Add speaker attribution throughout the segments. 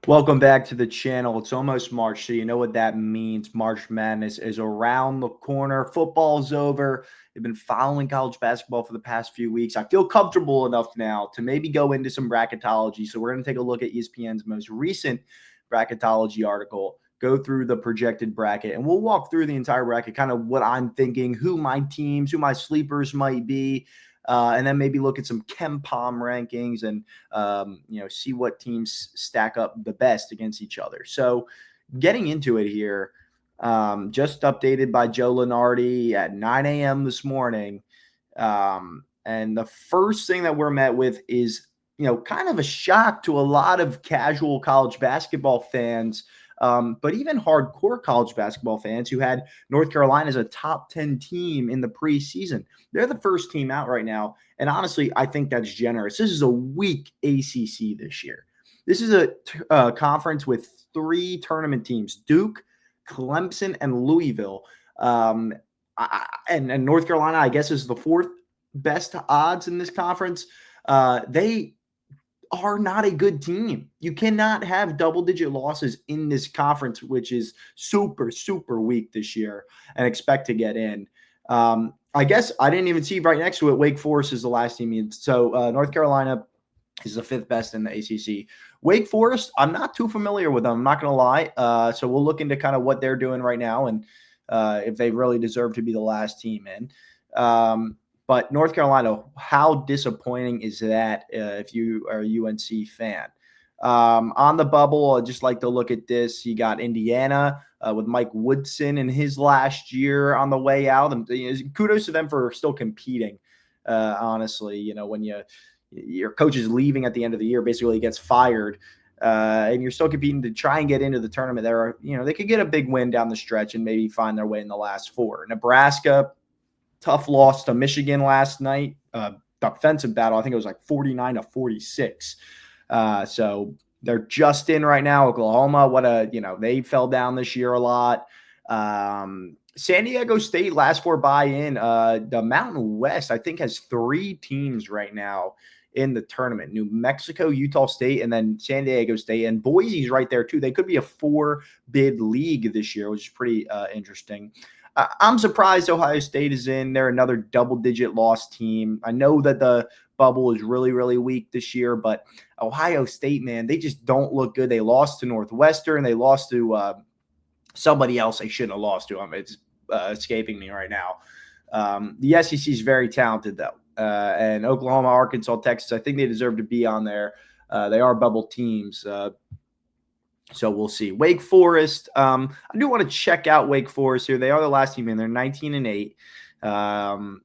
Speaker 1: Welcome back to the channel. It's almost March, so you know what that means. March Madness is around the corner. Football's over. I've been following college basketball for the past few weeks. I feel comfortable enough now to maybe go into some bracketology. So we're going to take a look at ESPN's most recent bracketology article, go through the projected bracket, and we'll walk through the entire bracket, kind of what I'm thinking, who my teams, who my sleepers might be, and then maybe look at some Kem Palm rankings and see what teams stack up the best against each other. So getting into it here, just updated by Joe Lunardi at 9 a.m. this morning. And the first thing that we're met with is, kind of a shock to a lot of casual college basketball fans, but even hardcore college basketball fans who had North Carolina as a top 10 team in the preseason. They're the first team out right now. And honestly, I think that's generous. This is a weak ACC this year. This is a conference with three tournament teams: Duke, Clemson, and Louisville. And North Carolina, I guess, is the fourth best odds in this conference. They are not a good team. You cannot have double-digit losses in this conference, which is super, super weak this year, and expect to get in. I guess I didn't even see right next to it, Wake Forest is the last team. So North Carolina is the fifth best in the ACC. Wake Forest, I'm not too familiar with them. I'm not going to lie. So we'll look into kind of what they're doing right now and if they really deserve to be the last team in. But North Carolina, how disappointing is that if you are a UNC fan? On the bubble, I'd just like to look at this. You got Indiana with Mike Woodson in his last year on the way out. And kudos to them for still competing, honestly. When your coach is leaving at the end of the year, basically gets fired, and you're still competing to try and get into the tournament. They could get a big win down the stretch and maybe find their way in the last four. Nebraska, tough loss to Michigan last night. Defensive battle, I think it was like 49-46. So they're just in right now. Oklahoma, they fell down this year a lot. San Diego State, last four buy-in. The Mountain West, I think, has three teams right now in the tournament: New Mexico, Utah State, and then San Diego State. And Boise's right there, too. They could be a four-bid league this year, which is pretty interesting. I'm surprised Ohio State is in. They're another double-digit loss team. I know that the bubble is really, really weak this year, but Ohio State, man, they just don't look good. They lost to Northwestern. They lost to somebody else they shouldn't have lost to. It's escaping me right now. The SEC is very talented, though. And Oklahoma, Arkansas, Texas, I think they deserve to be on there. They are bubble teams. So we'll see. Wake Forest. I do want to check out Wake Forest here. They are the last team in. They're 19-8.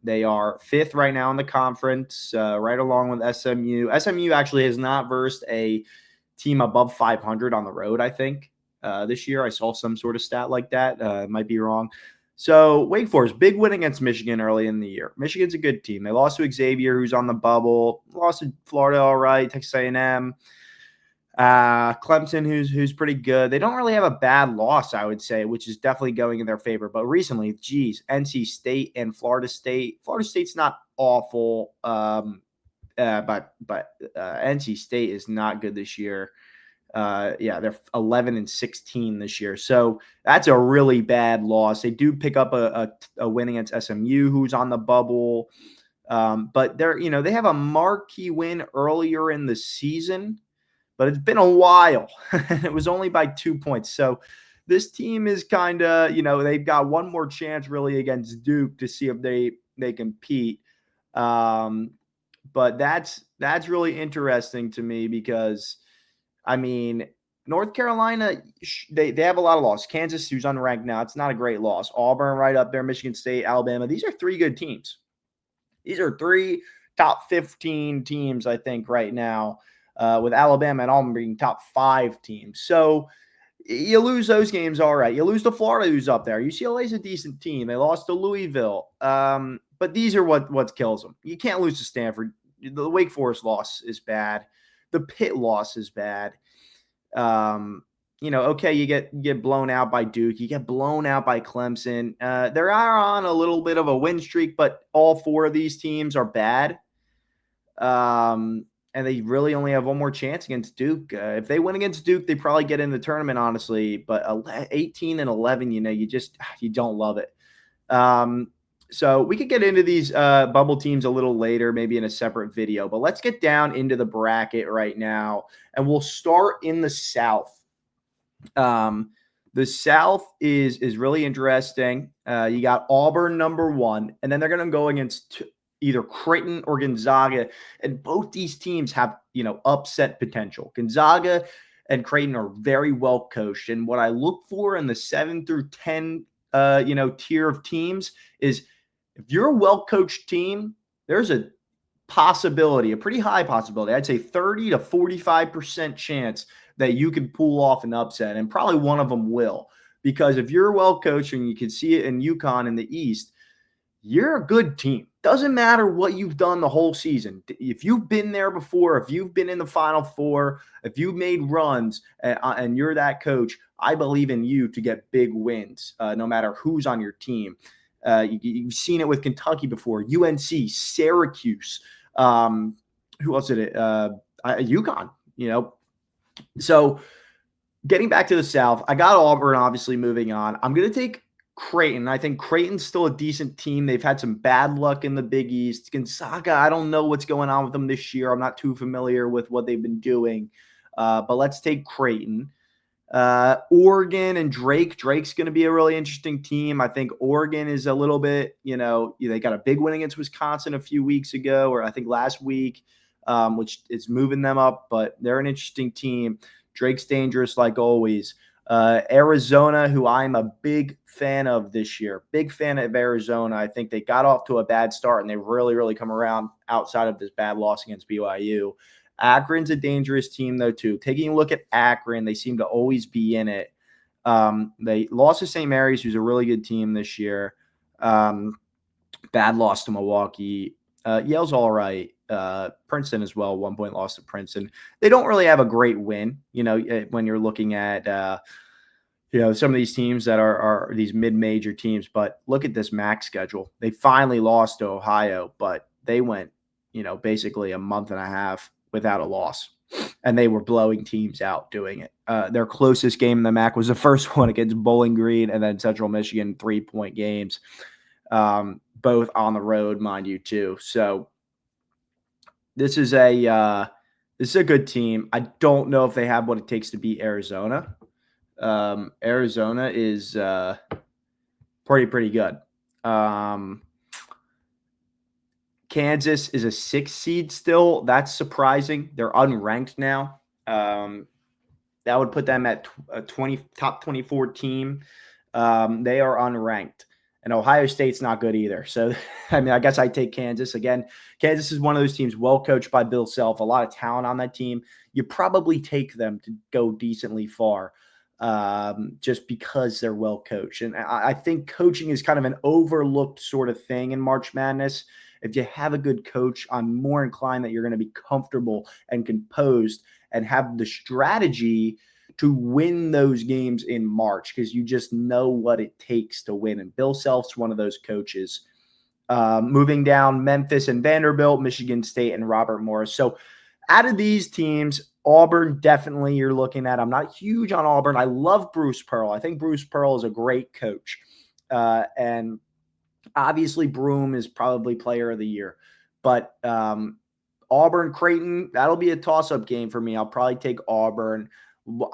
Speaker 1: They are fifth right now in the conference, right along with SMU. SMU actually has not versed a team above 500 on the road, I think, this year. I saw some sort of stat like that. Might be wrong. So Wake Forest, big win against Michigan early in the year. Michigan's a good team. They lost to Xavier, who's on the bubble. Lost to Florida, all right. Texas A&M. Clemson, who's pretty good. They don't really have a bad loss, I would say, which is definitely going in their favor. But recently, NC State and Florida State. Florida State's not awful, but NC State is not good this year. They're 11-16 this year. So that's a really bad loss. They do pick up a win against SMU, who's on the bubble. But they have a marquee win earlier in the season. But it's been a while. It was only by 2 points. So this team is kind of, they've got one more chance really against Duke to see if they compete. But that's really interesting to me because, North Carolina, they have a lot of losses. Kansas, who's unranked now, it's not a great loss. Auburn right up there, Michigan State, Alabama. These are three good teams. These are three top 15 teams, I think, right now. With Alabama and Auburn being top 5 teams. So you lose those games, all right. You lose to Florida, who's up there. UCLA's a decent team. They lost to Louisville. But these are what kills them. You can't lose to Stanford. The Wake Forest loss is bad. The Pitt loss is bad. Okay, you get blown out by Duke. You get blown out by Clemson. They are on a little bit of a win streak, but all 4 of these teams are bad. and they really only have one more chance against Duke. If they win against Duke, they probably get in the tournament, honestly. But 18-11, you don't love it. So we could get into these bubble teams a little later, maybe in a separate video. But let's get down into the bracket right now, and we'll start in the South. The South is really interesting. You got Auburn number 1, and then they're going to go against either Creighton or Gonzaga, and both these teams have upset potential. Gonzaga and Creighton are very well coached, and what I look for in the 7 through 10 tier of teams is if you're a well coached team, there's a possibility, a pretty high possibility, I'd say 30 to 45% chance that you can pull off an upset, and probably one of them will. Because if you're well coached, and you can see it in UConn in the East, you're a good team. Doesn't matter what you've done the whole season. If you've been there before, if you've been in the Final Four, if you've made runs, and you're that coach, I believe in you to get big wins, no matter who's on your team. You've seen it with Kentucky before, UNC, Syracuse. Who else did it? UConn, So getting back to the South, I got Auburn obviously moving on. I'm going to take Creighton. I think Creighton's still a decent team. They've had some bad luck in the Big East. Gonzaga, I don't know what's going on with them this year. I'm not too familiar with what they've been doing. But let's take Creighton. Oregon and Drake. Drake's going to be a really interesting team. I think Oregon is a little bit, they got a big win against Wisconsin a few weeks ago, or I think last week, which is moving them up, but they're an interesting team. Drake's dangerous like always. Arizona, who I'm a big fan of this year. Big fan of Arizona. I think they got off to a bad start, and they really, really come around outside of this bad loss against BYU. Akron's a dangerous team, though, too. Taking a look at Akron, they seem to always be in it. They lost to St. Mary's, who's a really good team this year. Bad loss to Milwaukee. Yale's all right. Princeton as well, 1-point loss to Princeton. They don't really have a great win, when you're looking at, some of these teams that are these mid-major teams. But look at this MAC schedule. They finally lost to Ohio, but they went, basically a month and a half without a loss, and they were blowing teams out doing it. Their closest game in the MAC was the first one against Bowling Green, and then Central Michigan, 3-point games, both on the road, mind you, too. So this is a good team. I don't know if they have what it takes to beat Arizona. Arizona is pretty good. Kansas is a 6 seed still. That's surprising. They're unranked now. That would put them at a top 24 team. They are unranked. And Ohio State's not good either. So, I guess I take Kansas. Again, Kansas is one of those teams well coached by Bill Self. A lot of talent on that team. You probably take them to go decently far, just because they're well coached. And I think coaching is kind of an overlooked sort of thing in March Madness. If you have a good coach, I'm more inclined that you're going to be comfortable and composed and have the strategy to win those games in March, because you just know what it takes to win. And Bill Self's one of those coaches. Moving down, Memphis and Vanderbilt, Michigan State and Robert Morris. So out of these teams, Auburn definitely you're looking at. I'm not huge on Auburn. I love Bruce Pearl. I think Bruce Pearl is a great coach. And obviously Broome is probably player of the year. But Auburn, Creighton, that'll be a toss-up game for me. I'll probably take Auburn.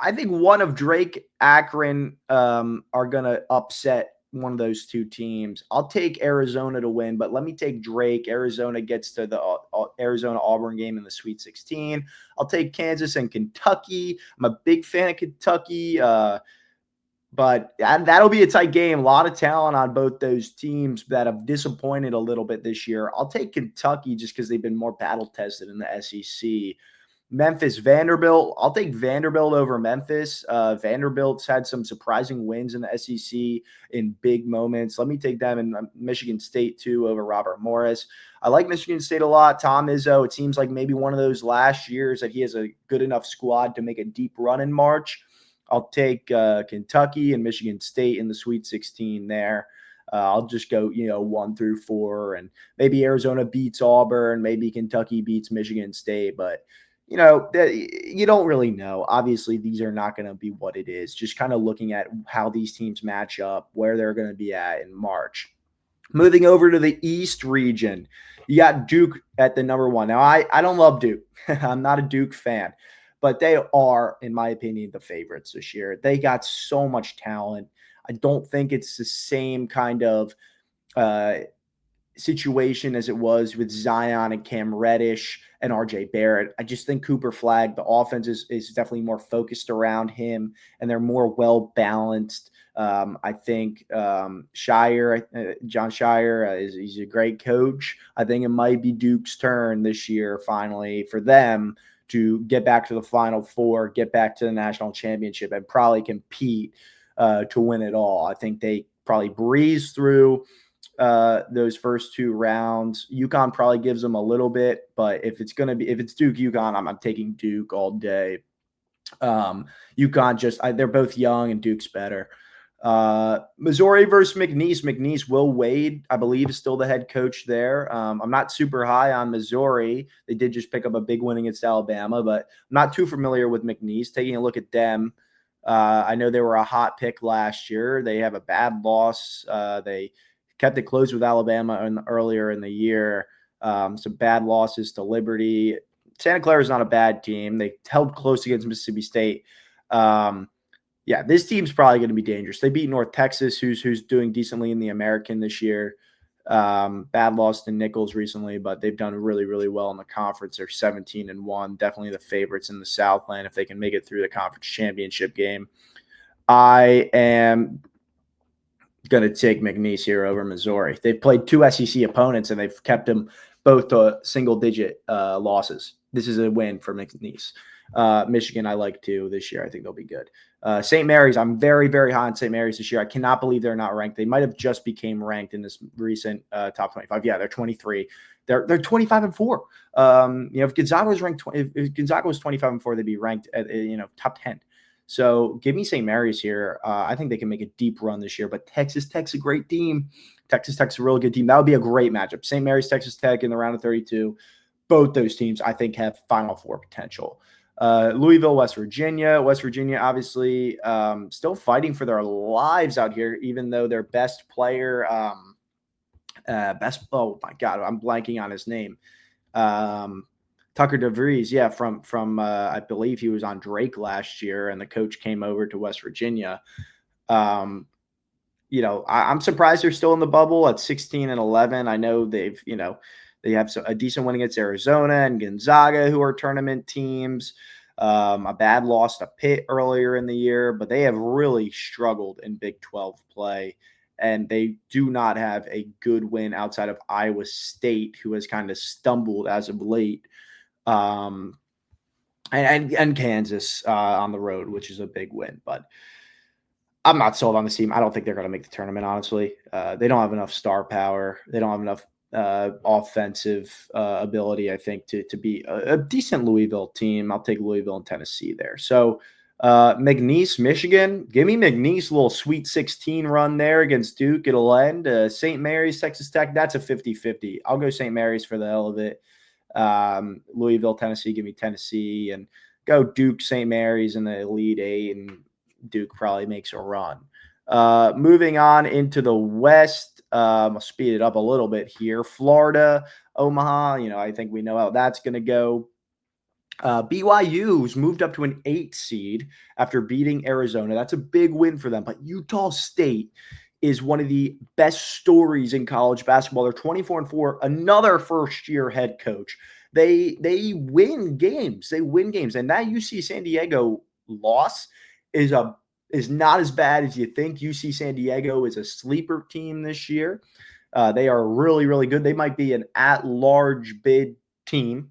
Speaker 1: I think one of Drake, Akron are going to upset one of those two teams. I'll take Arizona to win, but let me take Drake. Arizona gets to the Arizona-Auburn game in the Sweet 16. I'll take Kansas and Kentucky. I'm a big fan of Kentucky, but that'll be a tight game. A lot of talent on both those teams that have disappointed a little bit this year. I'll take Kentucky just because they've been more battle-tested in the SEC. Memphis, Vanderbilt. I'll take Vanderbilt over Memphis. Vanderbilt's had some surprising wins in the SEC in big moments. Let me take them in Michigan State, too, over Robert Morris. I like Michigan State a lot. Tom Izzo, it seems like maybe one of those last years that he has a good enough squad to make a deep run in March. I'll take Kentucky and Michigan State in the Sweet 16 there. I'll just go, 1 through 4, and maybe Arizona beats Auburn, maybe Kentucky beats Michigan State, but you don't really know. Obviously, these are not going to be what it is. Just kind of looking at how these teams match up, where they're going to be at in March. Moving over to the East region, you got Duke at the number 1. Now, I don't love Duke. I'm not a Duke fan, but they are, in my opinion, the favorites this year. They got so much talent. I don't think it's the same kind of situation as it was with Zion and Cam Reddish and RJ Barrett. I just think Cooper Flagg, the offense is definitely more focused around him, and they're more well balanced. I think John Shire, he's a great coach. I think it might be Duke's turn this year, finally, for them to get back to the Final Four, get back to the national championship, and probably compete to win it all. I think they probably breeze through those first 2 rounds. UConn probably gives them a little bit, but if it's Duke UConn, I'm taking Duke all day. UConn they're both young, and Duke's better. Missouri versus McNeese. McNeese, Will Wade, I believe, is still the head coach there. I'm not super high on Missouri. They did just pick up a big win against Alabama, but I'm not too familiar with McNeese. Taking a look at them, I know they were a hot pick last year. They have a bad loss. They kept it close with Alabama earlier in the year. Some bad losses to Liberty. Santa Clara is not a bad team. They held close against Mississippi State. This team's probably going to be dangerous. They beat North Texas, who's doing decently in the American this year. Bad loss to Nichols recently, but they've done really, really well in the conference. They're 17-1, definitely the favorites in the Southland if they can make it through the conference championship game. I am going to take McNeese here over Missouri. They've played 2 SEC opponents, and they've kept them both to single-digit losses. This is a win for McNeese. Michigan, I like too this year. I think they'll be good. St. Mary's, I'm very, very high on St. Mary's this year. I cannot believe they're not ranked. They might have just became ranked in this recent top 25. Yeah, they're 23. They're 25-4. If Gonzaga was ranked, if Gonzaga was 25-4, they'd be ranked at top 10. So give me St. Mary's here. I think they can make a deep run this year. But Texas Tech's a great team. Texas Tech's a really good team. That would be a great matchup. St. Mary's, Texas Tech in the round of 32. Both those teams, I think, have Final Four potential. Louisville, West Virginia. West Virginia, obviously, still fighting for their lives out here, even though their best player, oh my God, I'm blanking on his name. Tucker DeVries, from I believe he was on Drake last year, and the coach came over to West Virginia. I'm surprised they're still in the bubble at 16-11. I know they have a decent win against Arizona and Gonzaga, who are tournament teams. A bad loss to Pitt earlier in the year, but they have really struggled in Big 12 play, and they do not have a good win outside of Iowa State, who has kind of stumbled as of late, and Kansas on the road, which is a big win. But I'm not sold on this team. I don't think they're going to make the tournament, honestly. They don't have enough star power. They don't have enough offensive ability, I think, to be a decent Louisville team. I'll take Louisville and Tennessee there. So McNeese, Michigan. Give me McNeese, a little Sweet 16 run there against Duke. It'll end. St. Mary's, Texas Tech, that's a 50-50. I'll go St. Mary's for the hell of it. Louisville, Tennessee, give me Tennessee. And go Duke, St. Mary's in the Elite Eight, and Duke probably makes a run. Moving on into the West, I'll speed it up a little bit here. Florida, Omaha, I think we know how that's going to go. BYU's moved up to an 8 seed after beating Arizona. That's a big win for them. But Utah State is one of the best stories in college basketball. They're 24-4, another first-year head coach. They win games. And that UC San Diego loss is not as bad as you think. UC San Diego is a sleeper team this year. They are really, really good. They might be an at-large bid team,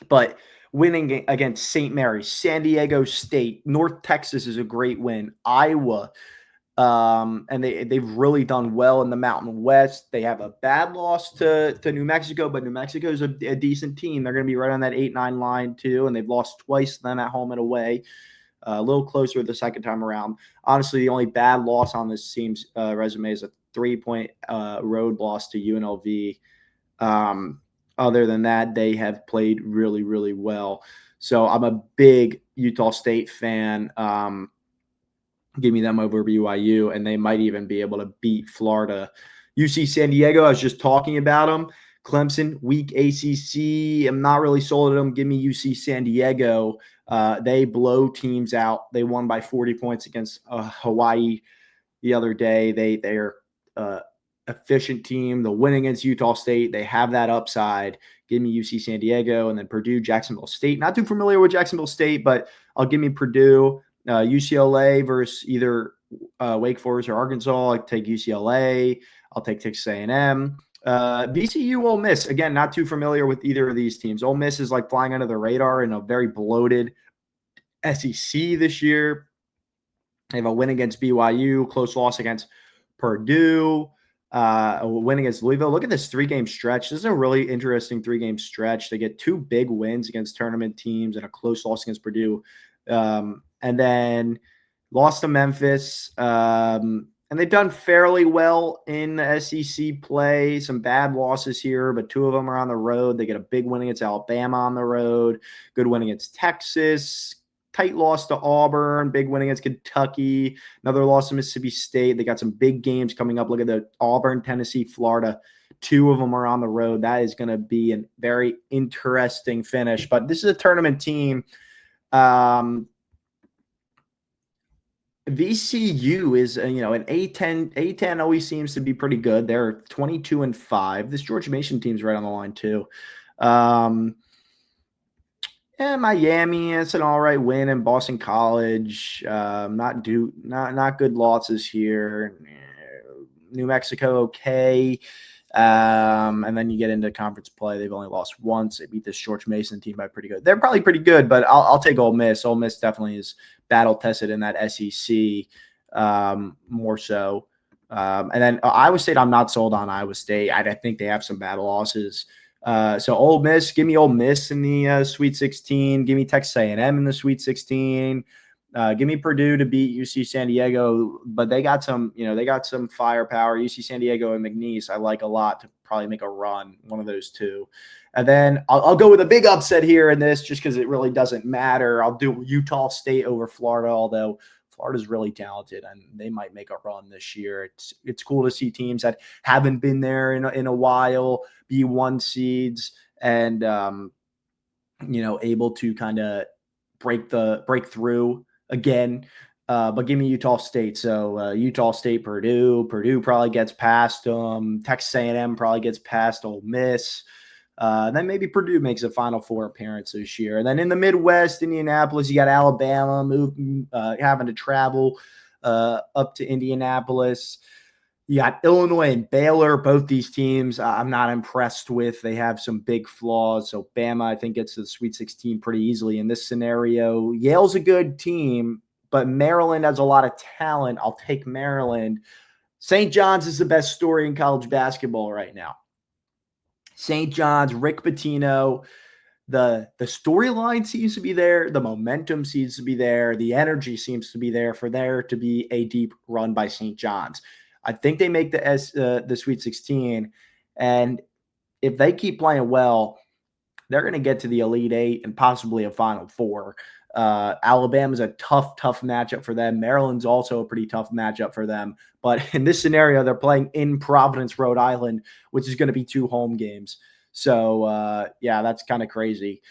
Speaker 1: but winning against St. Mary's, San Diego State, North Texas is a great win. Iowa, and they've really done well in the Mountain West. They have a bad loss to New Mexico, but New Mexico is a decent team. They're going to be right on that 8-9 line too, and they've lost twice then at home and away. A little closer the second time around. Honestly, the only bad loss on this team's resume is 3-point road loss to UNLV. Other than that, they have played really, really well. So I'm a big Utah State fan. Give me them over BYU, and they might even be able to beat Florida. UC San Diego, I was just talking about them. Clemson, weak ACC. I'm not really sold at them. Give me UC San Diego. They blow teams out. They won by 40 points against Hawaii the other day. They're efficient team. They'll win against Utah State. They have that upside. Give me UC San Diego, and then Purdue, Jacksonville State. Not too familiar with Jacksonville State, but I'll give me Purdue. UCLA versus either Wake Forest or Arkansas. I take UCLA. I'll take Texas A&M. VCU, Ole Miss. Again, not too familiar with either of these teams. Ole Miss is like flying under the radar in a very bloated SEC this year. They have a win against BYU, close loss against Purdue, a win against Louisville. Look at this 3-game stretch. This is a really interesting 3-game stretch. They get 2 big wins against tournament teams and a close loss against Purdue. And then lost to Memphis. And they've done fairly well in the SEC play. Some bad losses here, but 2 of them are on the road. They get a big win against Alabama on the road. Good win against Texas. Tight loss to Auburn. Big win against Kentucky. Another loss to Mississippi State. They got some big games coming up. Look at the Auburn, Tennessee, Florida. 2 of them are on the road. That is going to be a very interesting finish. But this is a tournament team. VCU is, an A10. A10 always seems to be pretty good. They're 22-5. This George Mason team's right on the line too. Miami, it's an all right win in Boston College. Not good losses here. New Mexico, okay. And then you get into conference play. They've only lost once. They beat this George Mason team by pretty good. They're probably pretty good, but I'll take Ole Miss. Ole Miss definitely is battle tested in that SEC more so. And then Iowa State, I'm not sold on Iowa State. I think they have some bad losses. So Ole Miss, give me Ole Miss in the Sweet 16. Give me Texas A&M in the Sweet 16. Give me Purdue to beat UC San Diego, but they got some firepower. UC San Diego and McNeese, I like a lot to probably make a run, one of those 2. And then I'll go with a big upset here in this just because it really doesn't matter. I'll do Utah State over Florida, although Florida's really talented and they might make a run this year. It's cool to see teams that haven't been there in a while be 1 seeds and able to kind of break through again. But give me Utah State. So Utah State, Purdue probably gets past them. Texas A&M probably gets past Ole Miss. Then maybe Purdue makes a Final Four appearance this year. And then in the Midwest, Indianapolis, you got Alabama having to travel up to Indianapolis. You got Illinois and Baylor. Both these teams I'm not impressed with. They have some big flaws. So Bama, I think, gets to the Sweet 16 pretty easily in this scenario. Yale's a good team, but Maryland has a lot of talent. I'll take Maryland. St. John's is the best story in college basketball right now. St. John's, Rick Pitino, the storyline seems to be there. The momentum seems to be there. The energy seems to be there for there to be a deep run by St. John's. I think they make the Sweet 16, and if they keep playing well, they're going to get to the Elite 8 and possibly a Final Four. Alabama's a tough matchup for them. Maryland's also a pretty tough matchup for them. But in this scenario, they're playing in Providence, Rhode Island, which is going to be 2 home games. So, that's kind of crazy.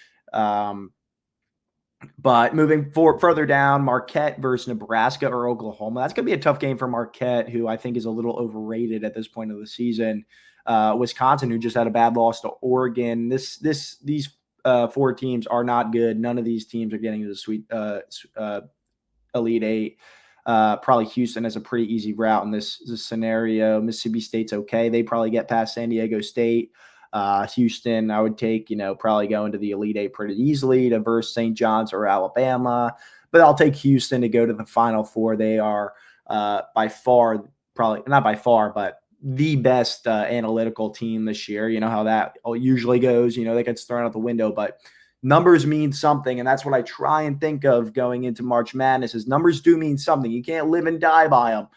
Speaker 1: But moving further down, Marquette versus Nebraska or Oklahoma. That's going to be a tough game for Marquette, who I think is a little overrated at this point of the season. Wisconsin, who just had a bad loss to Oregon. These 4 teams are not good. None of these teams are getting to the Sweet Elite 8. Probably Houston has a pretty easy route in this scenario. Mississippi State's okay. They probably get past San Diego State. Houston, I would take, probably go into the Elite 8 pretty easily to verse St. John's or Alabama. But I'll take Houston to go to the Final Four. They are by far, probably not by far, but the best analytical team this year. You know how that usually goes. They get thrown out the window, but numbers mean something, and that's what I try and think of going into March Madness is numbers do mean something. You can't live and die by them,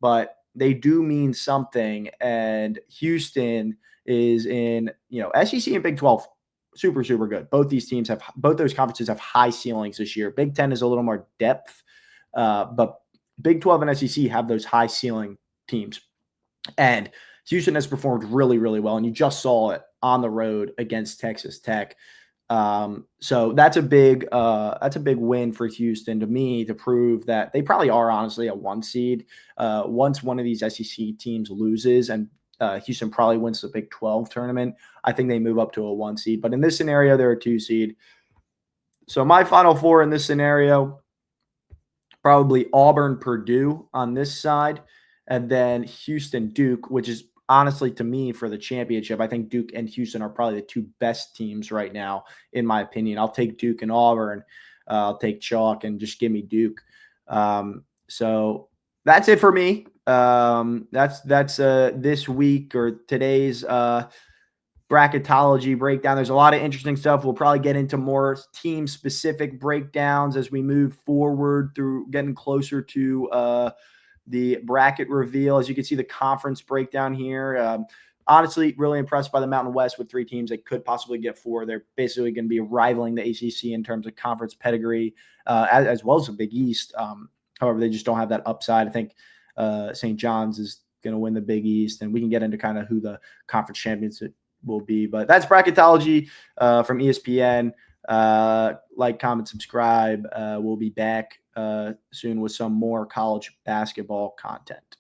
Speaker 1: but they do mean something. And Houston is in, SEC and Big 12, super, super good. Both those conferences have high ceilings this year. Big 10 is a little more depth, but Big 12 and SEC have those high ceiling teams. And Houston has performed really, really well. And you just saw it on the road against Texas Tech. So that's a big win for Houston, to me, to prove that they probably are honestly a 1 seed. Once one of these SEC teams loses and Houston probably wins the Big 12 tournament, I think they move up to a 1 seed. But in this scenario, they're a 2 seed. So my Final Four in this scenario, probably Auburn, Purdue on this side, and then Houston, Duke, which is honestly, to me, for the championship, I think Duke and Houston are probably the 2 best teams right now, in my opinion. I'll take Duke and Auburn. I'll take chalk and just give me Duke. So that's it for me. That's this week or today's bracketology breakdown. There's a lot of interesting stuff. We'll probably get into more team-specific breakdowns as we move forward through getting closer to the bracket reveal. As you can see, the conference breakdown here. Honestly, really impressed by the Mountain West with 3 teams that could possibly get 4. They're basically going to be rivaling the ACC in terms of conference pedigree, as well as the Big East. However, they just don't have that upside. I think St. John's is going to win the Big East, and we can get into kind of who the conference champions will be. But that's Bracketology from ESPN. Like, comment, subscribe. We'll be back soon with some more college basketball content.